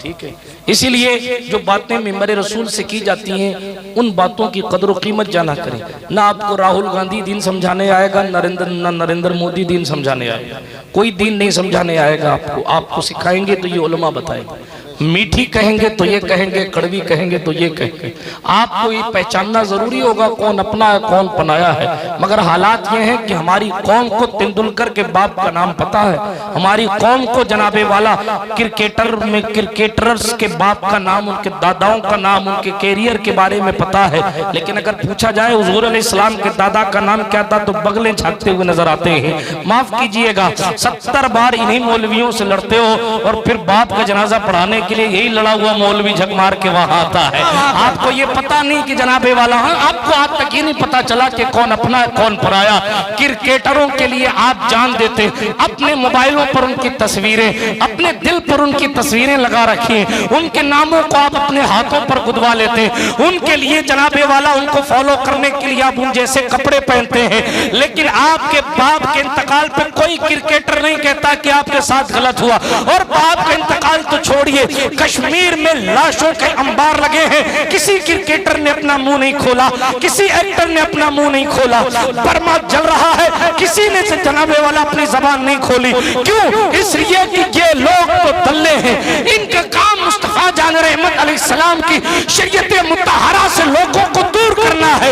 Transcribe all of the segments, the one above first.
ठीक है। इसीलिए जो बातें मिंबर रसूल से की जाती हैं उन बातों की कदर व कीमत जाना करें। ना आपको राहुल गांधी दीन समझाने आएगा, नरेंद्र मोदी दीन समझाने आएगा, कोई दीन नहीं समझाने आएगा आपको। आपको सिखाएंगे तो ये उलमा बताएंगे, मीठी कहेंगे तो ये कहेंगे, कड़वी कहेंगे तो ये कहेंगे। आपको ये पहचानना जरूरी होगा कौन अपना है कौन पनाया है। मगर हालात ये हैं कि हमारी कौम को तेंदुलकर के बाप का नाम पता है, हमारी कौम को जनाबे वाला क्रिकेटर्स के बाप का नाम, उनके दादाओं का नाम, उनके कैरियर के बारे में पता है। लेकिन अगर पूछा जाए हुजूर अलैहिस्सलाम के दादा का नाम क्या था तो बगलें झांकते हुए नजर आते हैं। माफ कीजिएगा, 70 बार इन्हीं मौलवियों से लड़ते हो और फिर बाप का जनाजा पढ़ाने के लिए यही लड़ा हुआ मौलवी झक मार के वहां आता है। आपको ये पता नहीं कि जनाबे वाला, आपको आज तक ये नहीं पता चला कि कौन अपना है कौन पराया। क्रिकेटरों के लिए आप जान देते, अपने मोबाइलों पर उनकी तस्वीरें, अपने दिल पर उनकी तस्वीरें लगा रखी, उनके नामों को आप अपने हाथों पर गुदवा लेते, उनके लिए जनाबे वाला उनको फॉलो करने के लिए आप उन जैसे कपड़े पहनते हैं। लेकिन आपके बाप के इंतकाल पर कोई क्रिकेटर नहीं कहता कि आपके साथ गलत हुआ। और बाप का इंतकाल तो छोड़िए, कश्मीर में लाशों के अंबार लगे हैं, किसी क्रिकेटर ने अपना मुंह नहीं खोला, किसी एक्टर ने अपना मुंह नहीं खोला। बर्मा जल रहा है, किसी ने से जनाबे वाला अपनी जबान नहीं खोली। क्यों? इसलिए कि ये लोग तो दल्ले हैं, इनका काम मुस्तफा जान रहमत अलैहिस्सलाम की शरीयत मुतहरा से लोगों को दूर करना है।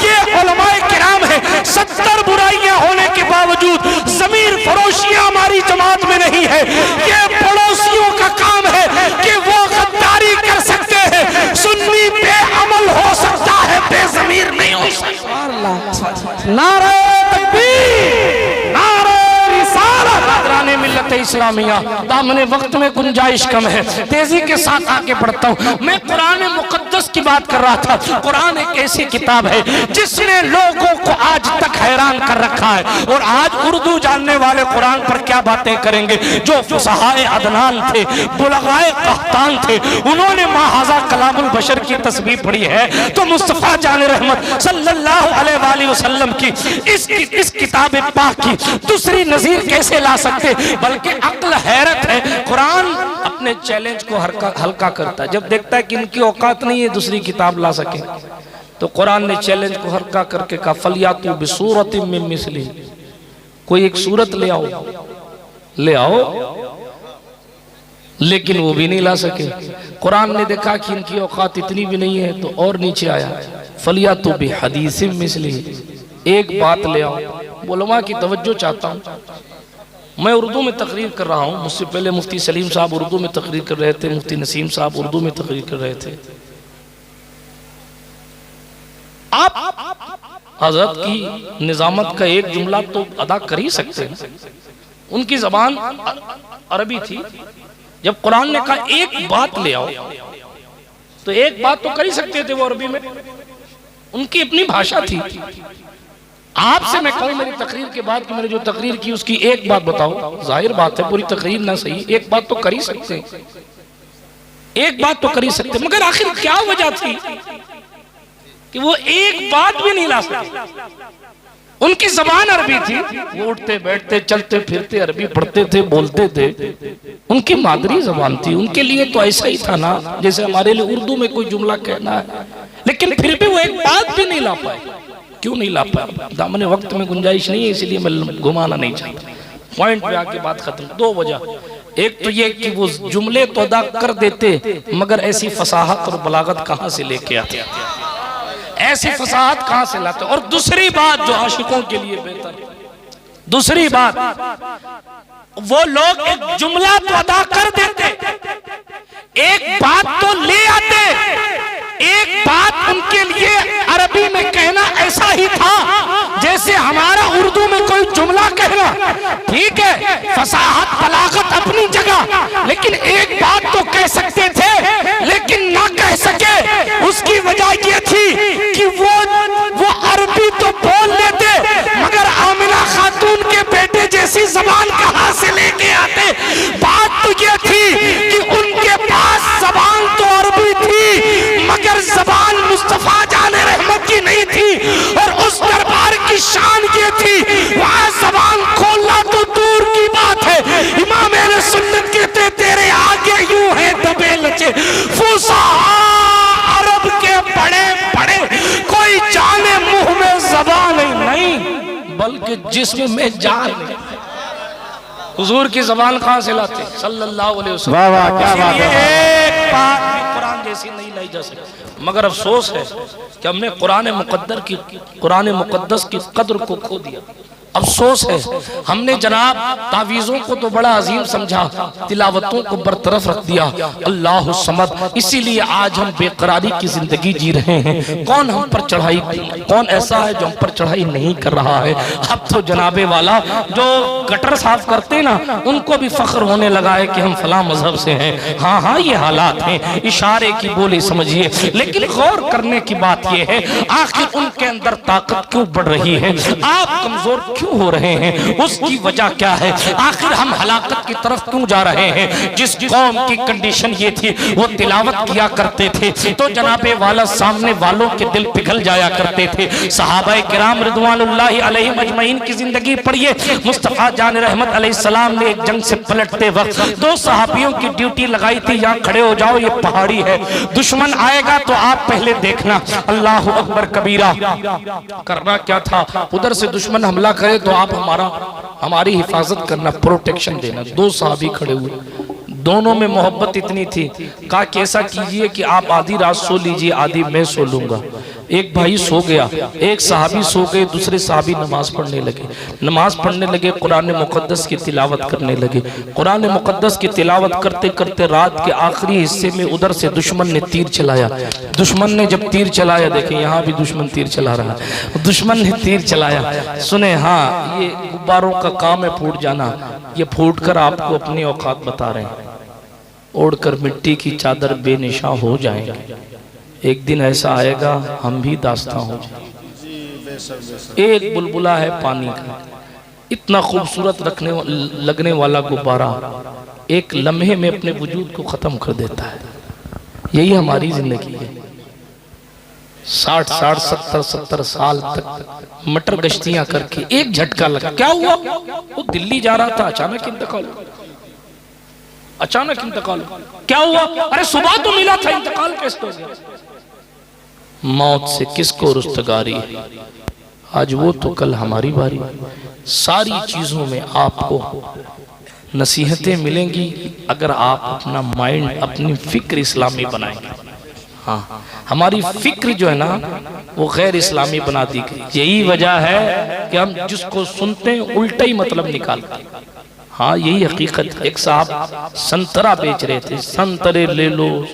ये उलमाए किराम है, 70 बुराइयां होने के बावजूद ज़मीर फरोशियां हमारी जमात में नहीं है। ये पड़ोसियों का काम है कि वो गद्दारी कर सकते हैं, सुन्नी बेअमल हो सकता है, बेज़मीर नहीं हो सकता। नारे तकबीर, नारे रिसालत, नादराने मिल्लत इस्लामिया। दामने वक्त में गुंजाइश कम है, तेजी के साथ आगे बढ़ता हूँ। मैं कुरान मुकद्दस की बात कर रहा था। कुरान एक ऐसी किताब है जिसने लोगों को आज तक हैरान कर रखा है। और आज उर्दू जानने वाले कुरान पर क्या बातें करेंगे। जो फुसहाए अदनान थे, बुलगाए कहतान थे, उन्होंने माहाजा कलामुल बशर की तस्बीह पढ़ी है तो मुस्तफा जान रहमत सल्लल्लाहु अलैहि वसल्लम की इस किताब पाक की दूसरी नजीर कैसे ला सकते। बल्कि अक्ल हैरत है, कुरान अपने चैलेंज को हल्का करता है। जब देखता है कि इनकी औकात नहीं है दूसरी किताब ला सके तो कुरान ने चैलेंज को हल्का करके कहा फलियातु बिसूरतिम मिन मिस्ली, कोई एक सूरत ले आओ। लेकिन वो भी नहीं ला सके। कुरान ने देखा कि इनकी औकात इतनी भी नहीं है तो और नीचे आया फलियातु बिहदीसिम मिस्ली, एक बात ले आओ। उलमा की तवज्जो चाहता हूँ। मैं उर्दू में तकरीर कर रहा हूँ, मुझसे पहले मुफ्ती सलीम साहब उर्दू में तकरीर कर रहे थे, मुफ्ती नसीम साहब उर्दू में तकरीर कर रहे थे। आप हजरत की निजामत का एक जुमला तो अदा कर ही सकते हैं। उनकी जबान अरबी थी। जब कुरान ने कहा एक बात ले आओ तो एक बात तो कर ही सकते थे वो अरबी में, उनकी अपनी भाषा थी। आपसे मैं कहूं मेरी तकरीर के बाद कि मैंने जो तकरीर की उसकी एक बात बताओ, जाहिर बात है पूरी तकरीर ना सही, एक बात तो कर ही सकते हैं, एक बात तो कर ही सकते। मगर आखिर क्या वजह थी कि वो एक बात भी नहीं ला सके। उनकी जबान अरबी थी, वो उठते बैठते चलते फिरते अरबी पढ़ते थे, बोलते थे, उनकी मादरी जबान थी। उनके लिए तो ऐसा ही था ना जैसे हमारे लिए उर्दू में कोई जुमला कहना है। लेकिन फिर भी वो एक बात भी नहीं ला पाए। क्यों नहीं ला पाया? दामने वक्त में गुंजाइश नहीं है, इसलिए मैं घुमाना नहीं चाहता। पॉइंट पे आके बात खत्म। दो वजह, एक तो ये कि वो जुमले तो अदा कर देते मगर ऐसी फसाहत और बलागत कहाँ से लेके आते, ऐसी फसाहत कहाँ से लाते। और दूसरी बात जो आशिकों के लिए बेहतर, दूसरी बात वो लोग एक जुमला तो अदा कर देते, एक बात तो ले आते। एक बात उनके लिए अरबी में कहना ऐसा ही था जैसे हमारा उर्दू में कोई जुमला कहना। ठीक है, फसाहत बलागत अपनी जगह, लेकिन एक बात तो कह सकते थे लेकिन ना कह सके। उसकी वजह ये थी कि वो अरबी तो बोल लेते मगर आमिना खातून के बेटे जैसी जबान कहां से लेके आते। बात तो ये थी कि उनके पास जबान तो अरबी थी मगर जबान मुस्तफा जाने रहमत की नहीं थी। और उस दरबार की शान ये थी, वहां जबान खोलना तो दूर की बात है। इमाम अहले सुन्नत कहते तेरे आगे उनके जिस्म में जान है। हुजूर की जबान कहाँ से लाते सल्लल्लाहु अलैहि वसल्लम। वाह वाह क्या बात है। एक बात भी कुरान जैसी नहीं लाई जा सकती। मगर अफसोस है कि हमने कुरान मुकद्दस की कद्र को खो दिया। अफसोस है हमने जनाब तावीज़ों को तो बड़ा अजीम समझा, तिलावतों को बरतरफ रख दिया। अल्लाह समद। इसीलिए आज हम बेकरारी की जिंदगी जी रहे हैं। कौन हम पर चढ़ाई, कौन ऐसा है जो हम पर चढ़ाई नहीं कर रहा है। अब तो जनाबे वाला जो गटर साफ करते ना, उनको भी फख्र होने लगा है कि हम फला मजहब से हैं। हाँ हाँ ये हालात हैं, इशारे की बोली समझिए। लेकिन गौर करने की बात यह है, आखिर उनके अंदर ताकत क्यों बढ़ रही है, आप कमजोर क्यों हो रहे हैं, उसकी वजह क्या है। आखिर हम हलाकत की तरफ क्यों जा रहे हैं। जिस कौम की कंडीशन ये थी वो तिलावत किया करते थे तो जनाबे वाला सामने वालों के दिल पिघल जाया करते थे। सहाबाए किराम रिदवानुल्लाहि अलैहिम अजमईन की जिंदगी पढ़िए। मुस्तफा जान रहमत अलैहिस्सलाम ने एक जंग से पलटते वक्त दो सहाबियों की ड्यूटी लगाई थी, यहाँ खड़े हो जाओ, ये पहाड़ी है, दुश्मन आएगा तो आप पहले देखना। अल्लाह अकबर कबीरा। करना क्या था, उधर से दुश्मन हमला करे तो आप हमारी हिफाजत करना, प्रोटेक्शन देना। दो सहाबी खड़े हुए, दोनों में मोहब्बत इतनी थी, कहा कि ऐसा कीजिए कि आप आधी रात सो लीजिए, आधी मैं सो लूंगा। एक भाई सो गया, एक सहाबी सो गए, दूसरे सहाबी नमाज पढ़ने लगे, कुरान मुकद्दस की तिलावत करने लगे। कुरान मुकद्दस की तिलावत करते करते रात के आखिरी हिस्से में उधर से दुश्मन ने तीर चलाया। दुश्मन ने जब तीर चलाया, देखें यहाँ भी दुश्मन तीर चला रहा है, दुश्मन ने तीर चलाया। सुने, हाँ ये गुब्बारों का काम है फूट जाना, ये फूट कर आपको अपनी औकात बता रहे हैं। ओढ़कर मिट्टी की चादर बेनिशा हो जाएंगे, एक दिन ऐसा आएगा हम भी दास्तां हो जाएंगे। एक बुलबुला है पानी का, इतना खूबसूरत लगने वाला गुब्बारा एक लम्हे में अपने वजूद को खत्म कर देता है। यही हमारी जिंदगी है। 60 70 साल तक मटर गश्तियां करके एक झटका लगा। क्या हुआ, वो दिल्ली जा रहा था, अचानक इंतकाल। क्या हुआ, अरे सुबह तो मिला था, इंतकाल कैसे हो गया। मौत से किसको रुस्तगारी, आज वो तो कल हमारी बारी। सारी चीजों में आपको नसीहतें मिलेंगी अगर आप अपना माइंड, अपनी फिक्र इस्लामी बनाएंगे। हाँ, हमारी फिक्र जो है ना वो गैर इस्लामी बना दी गई। यही वजह है कि हम जिसको सुनते हैं उल्टा ही मतलब निकालते हैं। हाँ यही हकीकत है। एक साहब संतरा बेच रहे थे, संतरे ले लो।